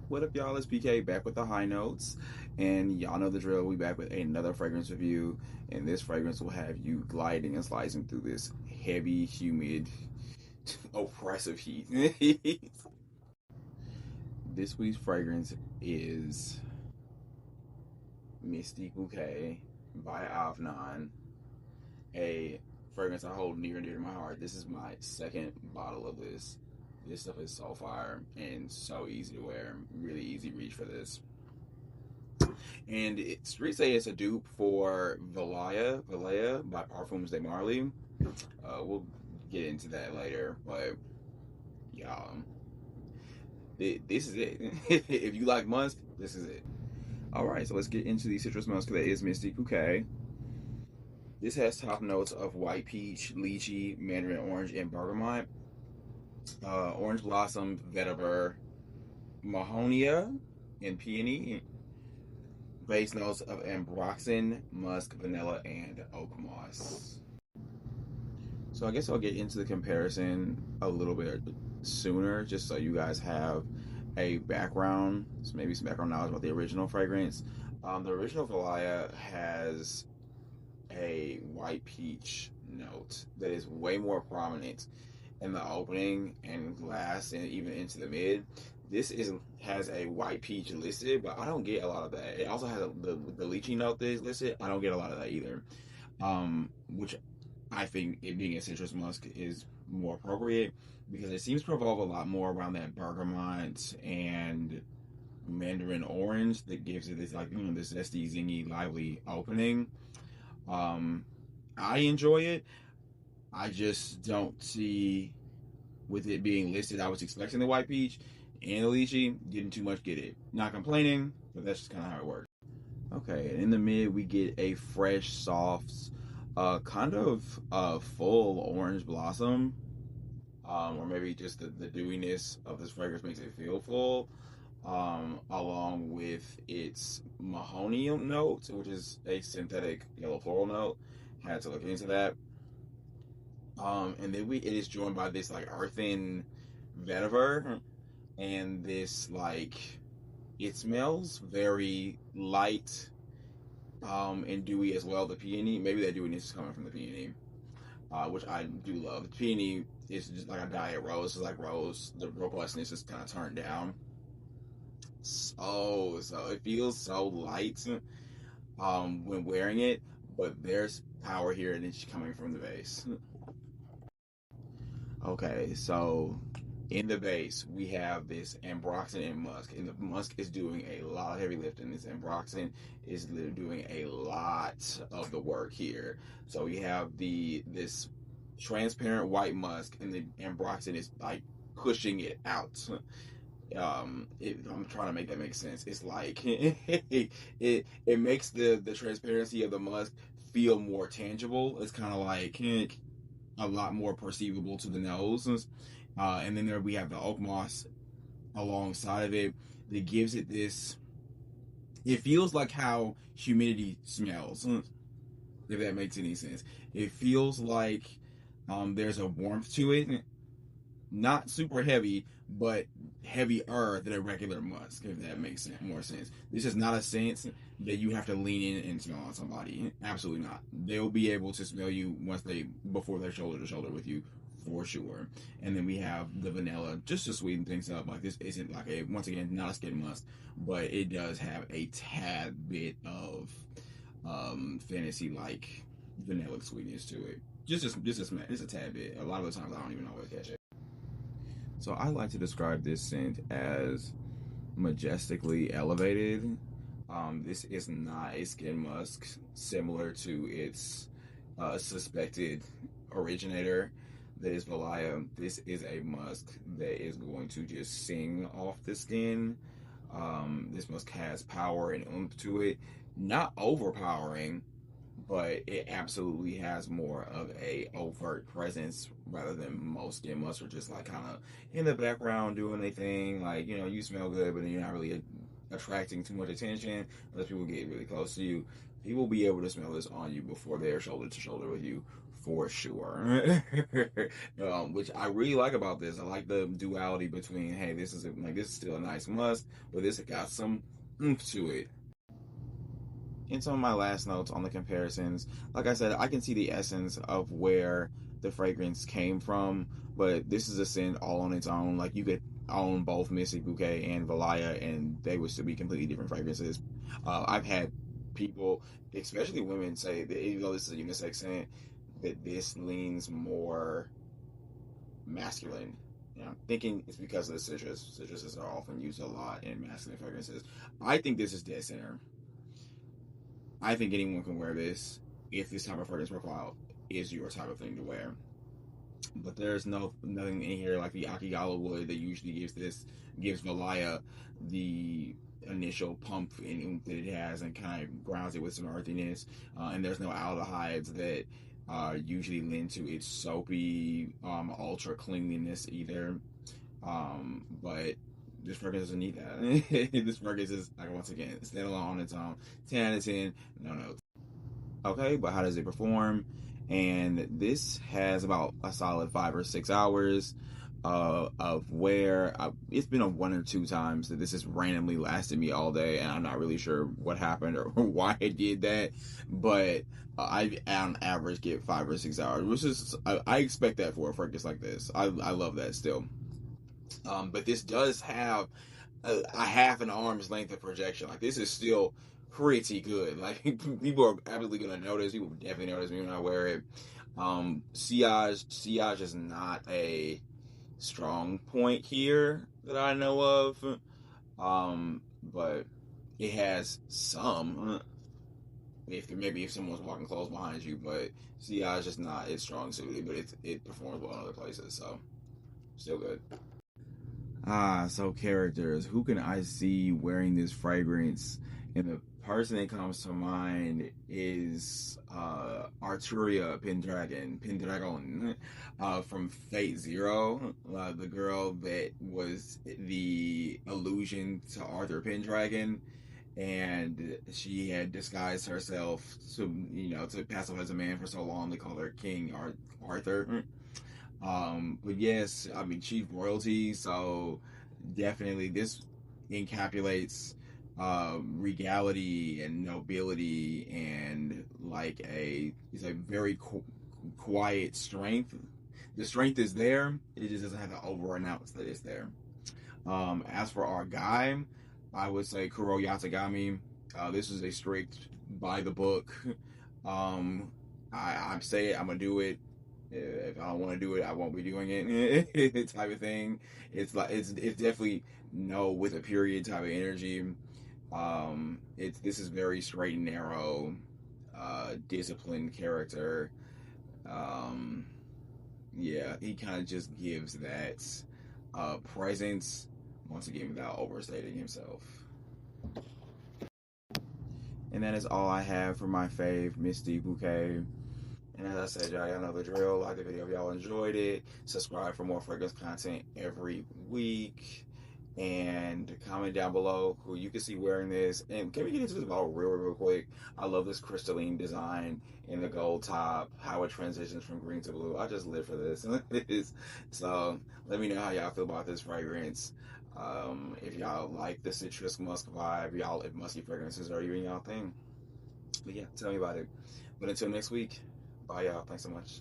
What up, y'all? It's BK back with the high notes, and y'all know the drill. We back with another fragrance review, and this fragrance will have you gliding and slicing through this heavy, humid, oppressive heat. This week's fragrance is Mystique Bouquet by Afnan, a fragrance I hold near and dear to my heart. This is my second bottle of this. This stuff is so fire and so easy to wear. Really easy reach for this. And streets say it's a dupe for Valaya by Parfums de Marly. We'll get into that later, but y'all, this is it. If you like musk, this is it. All right, so let's get into the citrus musk that is Mystique Bouquet. This has top notes of white peach, lychee, mandarin orange, and bergamot. Orange blossom, vetiver, mahonia, and peony. Base notes of ambroxan, musk, vanilla, and oak moss. So I guess I'll get into the comparison a little bit sooner, just so you guys have a background, so maybe some background knowledge about the original fragrance. The original Valaya has a white peach note that is way more prominent in the opening and last and even into the mid. This has a white peach listed, but I don't get a lot of that. It also has the lychee note that is listed. I don't get a lot of that either, which I think it being a citrus musk is more appropriate because it seems to revolve a lot more around that bergamot and mandarin orange that gives it this, like, this zesty, zingy, lively opening. I enjoy it. I just don't see, with it being listed, I was expecting the white peach and the lychee, getting too much, get it. Not complaining, but that's just kind of how it works. Okay, and in the mid, we get a fresh, soft, kind of full orange blossom, or maybe just the dewiness of this fragrance makes it feel full, along with its mahogany note, which is a synthetic yellow floral note. Had to look into that. And then it is joined by this like earthen vetiver, and this it smells very light, and dewy as well. The peony, maybe that dewiness is coming from the peony, which I do love. The peony is just like a diet rose. It's like rose. The robustness is kind of turned down. So it feels so light, when wearing it, but there's power here, and it's coming from the base. Okay, so in the base, we have this ambroxan and musk, and the musk is doing a lot of heavy lifting. This ambroxan is doing a lot of the work here. So we have this transparent white musk, and the ambroxan is like pushing it out. I'm trying to make that make sense. It's like it makes the transparency of the musk feel more tangible. It's kind of like a lot more perceivable to the nose. And then there we have the oak moss alongside of it that gives it this, it feels like how humidity smells, if that makes any sense. It feels like there's a warmth to it, not super heavy, but heavier than a regular musk, if that makes more sense. This is not a sense that you have to lean in and smell on somebody. Absolutely not. They'll be able to smell you before they're shoulder to shoulder with you, for sure. And then we have the vanilla just to sweeten things up. Like, this isn't like once again, not a skin musk, but it does have a tad bit of fantasy like vanilla sweetness to it. Just a tad bit. A lot of the times I don't even know where to catch it. So I like to describe this scent as majestically elevated. This is not a skin musk similar to its suspected originator, that is Valaya. This is a musk that is going to just sing off the skin. This musk has power and oomph to it. Not overpowering, but it absolutely has more of a overt presence rather than most skin musks are just like kind of in the background doing their thing. Like, you smell good, but then you're not really attracting too much attention unless people get really close to you. People will be able to smell this on you before they're shoulder to shoulder with you, for sure. Which I really like about this. I like the duality between, hey, this is still a nice musk, but this got some oomph to it. In some of my last notes on the comparisons, like I said, I can see the essence of where the fragrance came from, but this is a scent all on its own. Like you could own both Mystique, Bouquet, and Valaya, and they would still be completely different fragrances. I've had people, especially women, say that even though this is a unisex scent, that this leans more masculine. And I'm thinking it's because of the citrus. Citruses are often used a lot in masculine fragrances. I think this is dead center. I think anyone can wear this if this type of fragrance profile is your type of thing to wear. But there's nothing in here like the Akigala wood that usually gives Valaya the initial pump and that it has and kind of grounds it with some earthiness. And there's no aldehydes that usually lend to its soapy, ultra cleanliness either. But this fragrance doesn't need that. This fragrance is, like, once again, standalone on its own. 10 out of 10, no notes. Okay, but how does it perform? And this has about a solid 5 or 6 hours of wear. It's been a 1 or 2 times that this has randomly lasted me all day, and I'm not really sure what happened or why it did that. But I, on average, get 5 or 6 hours, which is I expect that for a fragrance like this. I love that still. But this does have a half an arm's length of projection. Like, this is still pretty good. Like, people are absolutely gonna notice. People definitely notice me when I wear it. Sillage is not a strong point here that I know of. But it has some. If someone's walking close behind you, but sillage is not its strong suit, but it performs well in other places, so still good. So characters. Who can I see wearing this fragrance? And the person that comes to mind is Arturia Pendragon, from Fate Zero, the girl that was the allusion to Arthur Pendragon, and she had disguised herself to pass off as a man for so long. They called her King Arthur. But yes, I mean, chief royalty, so definitely this encapsulates regality and nobility and it's a very quiet strength. The strength is there, it just doesn't have to over announce that it's there. As for our guy, I would say Kuro Yatagami. This is a strict by the book. I say it, I'm gonna do it. If I don't want to do it, I won't be doing it. Type of thing. It's definitely no with a period type of energy. This is very straight and narrow, disciplined character. Yeah, he kind of just gives that presence, once again, without overstating himself. And that is all I have for my fave Mystique Bouquet. And as I said, y'all know the drill. Like the video if y'all enjoyed it. Subscribe for more fragrance content every week. And comment down below who you can see wearing this. And can we get into this bottle real quick? I love this crystalline design in the gold top. How it transitions from green to blue. I just live for this. So let me know how y'all feel about this fragrance. If y'all like the citrus musk vibe, if musky fragrances are even y'all thing. But yeah, tell me about it. But until next week, bye y'all. Thanks so much.